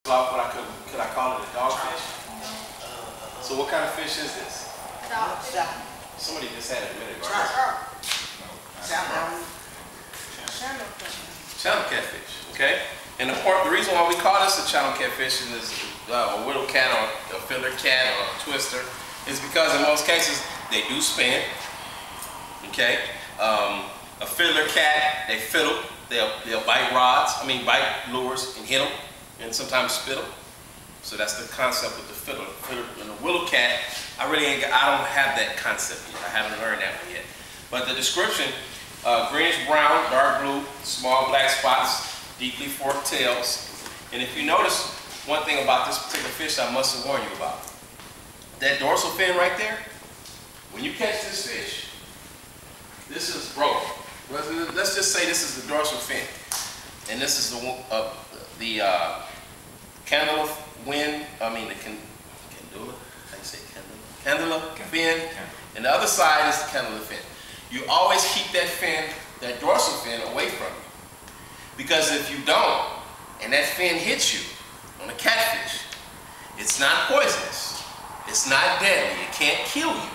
What could I call it, a dogfish? So what kind of fish is this? Dogfish. Somebody just had it a minute ago. Channel catfish, okay? And the reason why we call this a channel catfish is a willow cat or a feather cat or a twister is because in most cases they do spin, okay? A fiddler cat, they fiddle, they'll bite rods, bite lures and hit them, and sometimes spit them. So that's the concept with the fiddler. And the willow cat, I don't have that concept yet. I haven't learned that one yet. But the description, greenish brown, dark blue, small black spots, deeply forked tails. And if you notice, one thing about this particular fish I must warn you about. That dorsal fin right there, when you catch this fish, this is broken. Let's just say this is the dorsal fin. And this is the candula fin, and the other side is the candula fin. You always keep that fin, that dorsal fin, away from you. Because if you don't, and that fin hits you on a catfish, it's not poisonous, it's not deadly, it can't kill you,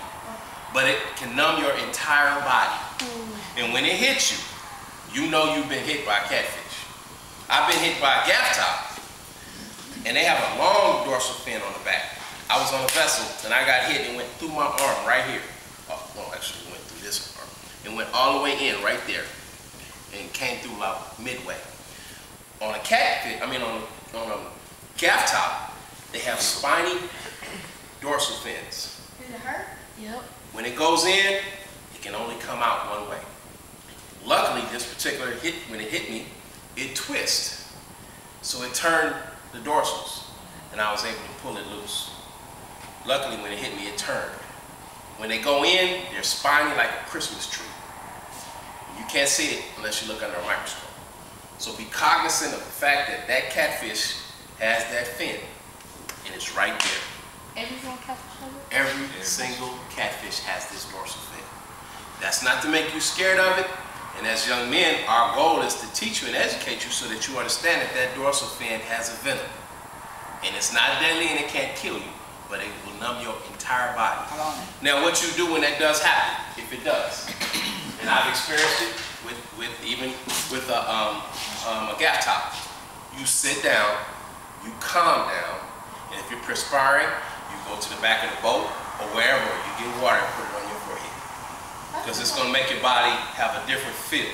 but it can numb your entire body. And when it hits you, you know you've been hit by a catfish. I've been hit by a gaff top, and they have a long dorsal fin on the back. I was on a vessel, and I got hit and went through my arm right here. Oh, well, actually, it went through this arm. It went all the way in right there, and came through about midway. On a catfish, on a gaff top, they have spiny dorsal fins. Did it hurt? Yep. When it goes in, it can only come out one way. Luckily, this particular hit, when it hit me, it twisted. So it turned the dorsals, and I was able to pull it loose. Luckily, when it hit me, it turned. When they go in, they're spiny like a Christmas tree. You can't see it unless you look under a microscope. So be cognizant of the fact that that catfish has that fin, and it's right there. Every single catfish has it? Every single catfish has this dorsal fin. That's not to make you scared of it. And as young men, our goal is to teach you and educate you so that you understand that that dorsal fin has a venom. And it's not deadly and it can't kill you, but it will numb your entire body. Now what you do when that does happen, if it does, and I've experienced it even with a gaff top, you sit down, you calm down, and if you're perspiring, you go to the back of the boat or wherever, you get water and put it on your forehead. Because it's going to make your body have a different feel.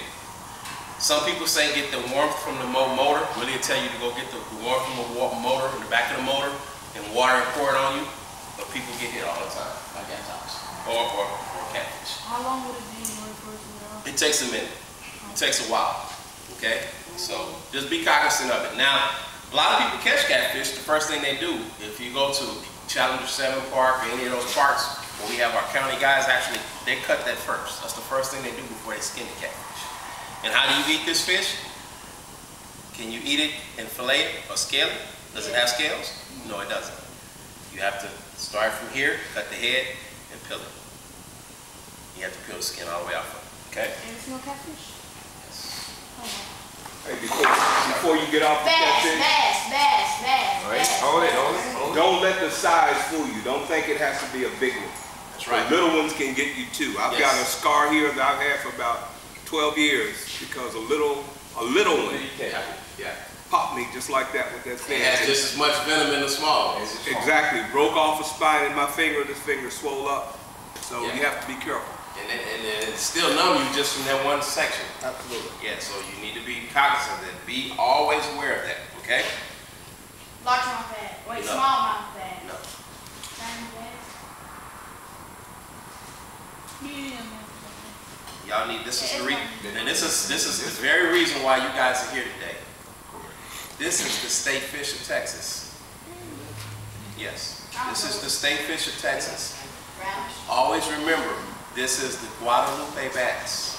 Some people say get the warmth from the motor. Really, tell you to go get the warmth from the motor, in the back of the motor, and water and pour it on you. But people get hit all the time by gaff tops or catfish. How long would it be in order for it to get off? It takes a minute. It takes a while. Okay? So just be cognizant of it. Now, a lot of people catch catfish. The first thing they do, if you go to Challenger 7 Park or any of those parks, where we have our county guys, actually, they cut that first. That's the first thing they do before they skin the catfish. And how do you eat this fish? Can you eat it and fillet it or scale it? Does it have scales? No, it doesn't. You have to start from here, cut the head, and peel it. You have to peel the skin all the way off of it, okay? And it's no catfish? Yes. Oh. Hey, before you get off the catfish, Hold it. don't let the size fool you. Don't think it has to be a big one. That's right. The little ones can get you too. I've got a scar here that I've had for about 12 years because a little one popped me just like that with that fin. It has just as much venom in the small ones. Exactly. Broke off a spine in my finger. This finger swole up. So you have to be careful. And it still numb you just from that one section. Absolutely. Yeah, so you need to be cognizant of that. Be always aware of that, okay? Large mouth bag. Wait, No. small mouth bag. No. Medium. Y'all need, this is the reason, and this is the very reason why you guys are here today. This is the state fish of Texas. Yes, this is the state fish of Texas. Always remember, this is the Guadalupe bass.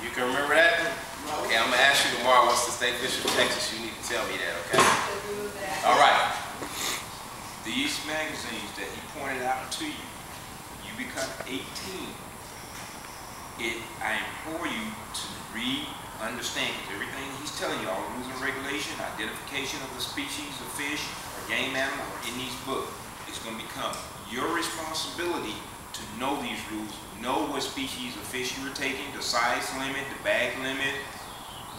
You can remember that? Okay, I'm gonna ask you tomorrow what's the state fish of Texas. You need to tell me that, okay? All right. These magazines that he pointed out to you, you become 18. I implore you to read, understand, because everything he's telling you, all the rules and regulation, identification of the species of fish or game animal or in these books, it's going to become your responsibility to know these rules, know what species of fish you're taking, the size limit, the bag limit,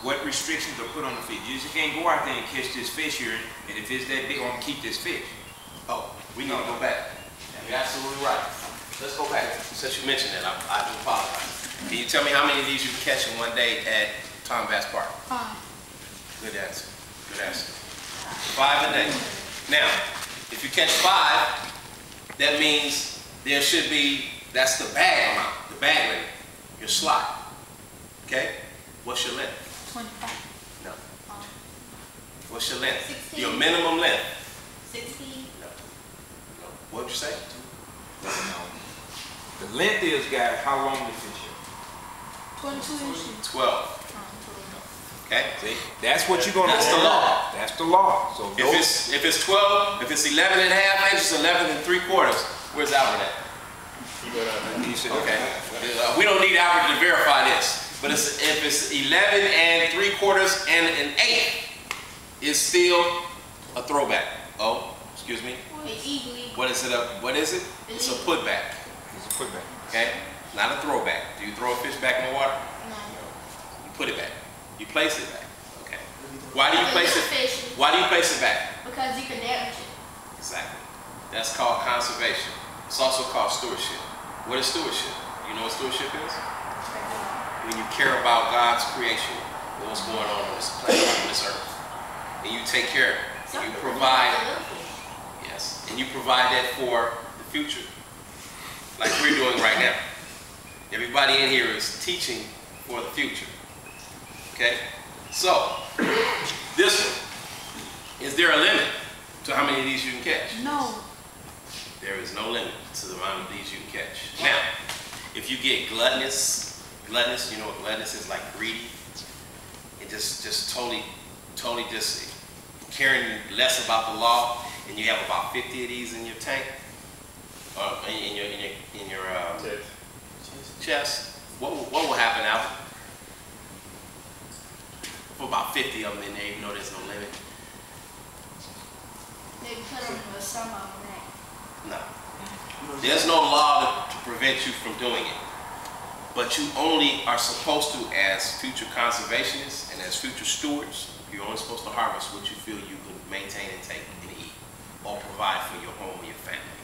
what restrictions are put on the fish. You just can't go out there and catch this fish here, and if it's that big, I'm going to keep this fish. Oh, we need to go back. You're absolutely right. Let's go back. Since you mentioned that, I do apologize. Can you tell me how many of these you can catch in one day at Tom Bass Park? 5. Good answer. Good answer. 5 a day. Now, if you catch 5, that means there should be, that's the bag amount, the bag limit, your slot. Okay? What's your length? 25. No. What's your length? 16. Your minimum length? 16. No. No. What'd you say? The length is, guys, how long the fish is. 22 inches. 12. Okay? See, that's what you're going to. That's the law. That's the law. So If it's 12, if it's 11 and a half inches, 11 and 3/4, where's Albert at? Okay. We don't need Albert to verify this. But if it's 11 and 3/4 and an eighth, it's still a throwback. Oh, excuse me. It's illegal. What is it? What is it? It's a putback. It's a putback. Okay? Not a throwback. Do you throw a fish back in the water? No. You put it back. You place it back. Okay. Why do you place it? Fish. Why do you place it back? Because you can damage it. Exactly. That's called conservation. It's also called stewardship. What is stewardship? You know what stewardship is? When you care about God's creation, what's going on this planet, on this earth, and you take care of it, and you provide, yes, and you provide that for the future, like we're doing right now. Everybody in here is teaching for the future. Okay, so this one, is there a limit to how many of these you can catch? No. There is no limit to the amount of these you can catch. Now, if you get gluttonous, you know what gluttonous is, like greedy, and just totally just caring less about the law, and you have about 50 of these in your tank, in your chest, what will happen, Albert? For about 50 of them in there, even though there's no limit. They put them in some of them. No. There's no law to prevent you from doing it. But you only are supposed to, as future conservationists and as future stewards, you're only supposed to harvest what you feel you can maintain and take and eat, or provide for your home or your family.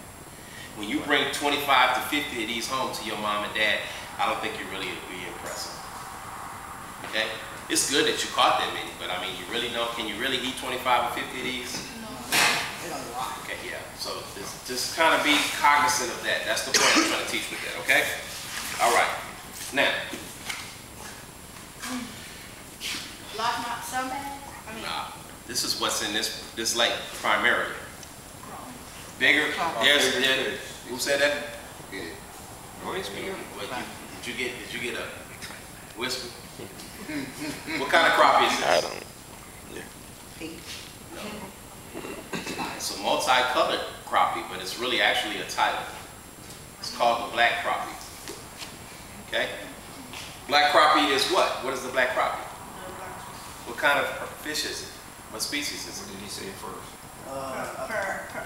When you bring 25 to 50 of these home to your mom and dad, I don't think you really would be impressive. Okay? It's good that you caught that many, but I mean, you really know, can you really eat 25 or 50 of these? Okay, yeah. So just kind of be cognizant of that. That's the point I'm trying to teach with that, okay? All right. Now. Largemouth sunbass? Nah. This is what's in this lake primarily. Bigger. There's who said that? Yeah. Oh, it's bigger. Did you get a whisper? What kind of crappie is this? I don't. It's a multicolored crappie, but it's really actually a type. It's called the black crappie. Okay? Black crappie is what? What is the black crappie? What kind of fish is it? What species is it? What did he say first?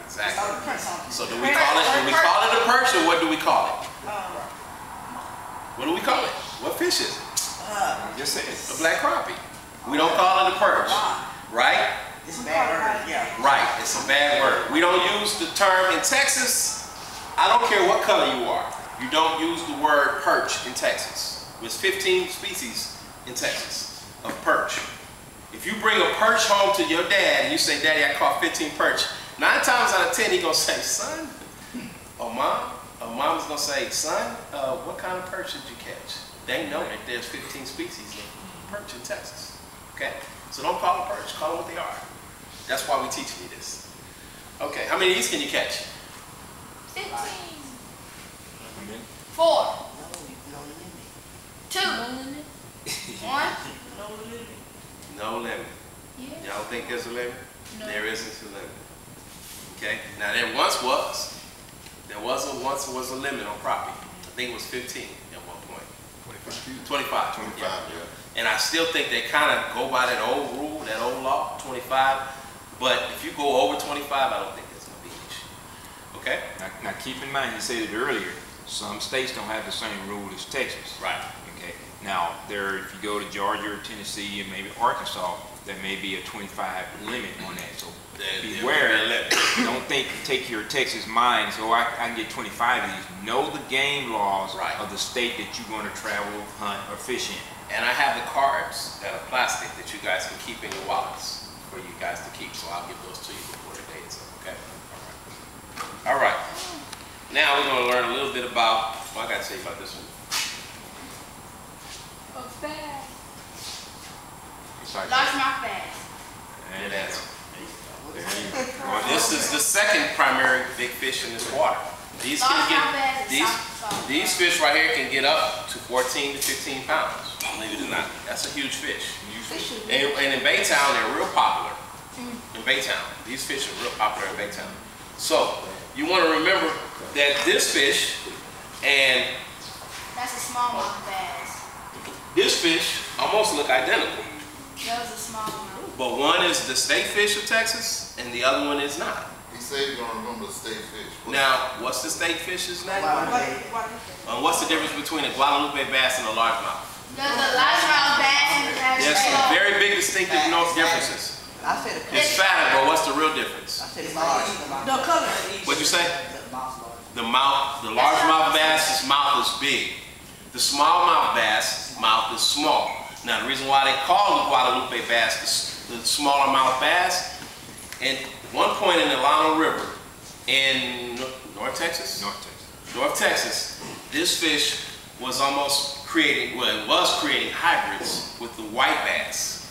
Exactly. So do we call it a perch, or what do we call it? What do we call it? What fish is it? Just say it. A black crappie. We don't call it a perch, right? It's a bad word, yeah. Right, it's a bad word. We don't use the term in Texas. I don't care what color you are. You don't use the word perch in Texas. There's 15 species in Texas of perch. If you bring a perch home to your dad and you say, Daddy, I caught 15 perch, 9 times out of 10 he's gonna say, son, or mom, or mom's gonna say, son, what kind of perch did you catch? They know that there's 15 species of perch in Texas. Okay? So don't call them perch, call them what they are. That's why we teaching you this. Okay, how many of these can you catch? 15. 4. No limit. 2. 1. No limit. Yeah. Y'all think there's a limit? No. There isn't a limit. Okay? Now there once was. Once was a limit on crappie. I think it was 15 at one point. 25. 25, yeah. And I still think they kind of go by that old rule, that old law, 25. But if you go over 25, I don't think that's going to be an issue. Okay? Now keep in mind, he said it earlier, some states don't have the same rule as Texas. Right. Okay. Now, if you go to Georgia or Tennessee and maybe Arkansas, there may be a 25 limit on that. So beware. Don't take your Texas mind, so I can get 25 of these. Know the game laws of the state that you're going to travel, hunt, or fish in. And I have the cards that are plastic that you guys can keep in your wallets for you guys to keep. So I'll give those to you before the day is up, okay? All right. Now we're going to learn a little bit about, what I got to say about this one. What's that? Good Largemouth bass. answer. There you go. This is the second primary big fish in this water. These fish right here can get up to 14 to 15 pounds. Believe it or not, that's a huge fish. And in Baytown, they're real popular. In Baytown, these fish are real popular in Baytown. So you want to remember that this fish and That's a smallmouth bass. this fish almost look identical. That was a smallmouth. But one is the state fish of Texas, and the other one is not. He said you're gonna remember the state fish. Now, what's the state fish's name? What's the difference between a Guadalupe bass and a largemouth? There's a largemouth bass and There's some very big distinctive differences. I said It's fatter, but what's the real difference? I said large. the color. What'd you say? The mouth large. The largemouth bass's mouth is big. The smallmouth bass mouth is small. Now, the reason why they call the Guadalupe bass the smaller mouth bass, at one point in the Llano River in North Texas, this fish was almost creating, it was creating hybrids with the white bass.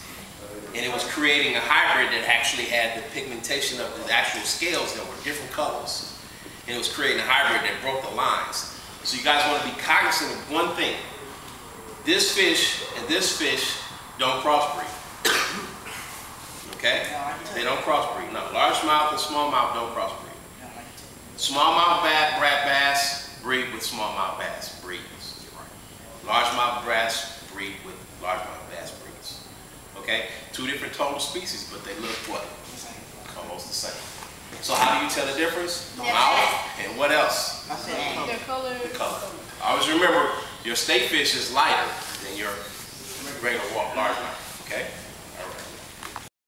And it was creating a hybrid that actually had the pigmentation of the actual scales that were different colors. And it was creating a hybrid that broke the lines. So you guys want to be cognizant of one thing. This fish and this fish don't crossbreed. Okay? They don't crossbreed. No, largemouth and smallmouth don't crossbreed. Smallmouth bass breed with smallmouth bass breeds. Largemouth bass breed with largemouth bass breeds. Okay? Two different total species, but they look what? Almost the same. So how do you tell the difference? The mouth and what else? I said Their color. The color. Always remember, your state fish is lighter than your regular largemouth. Okay?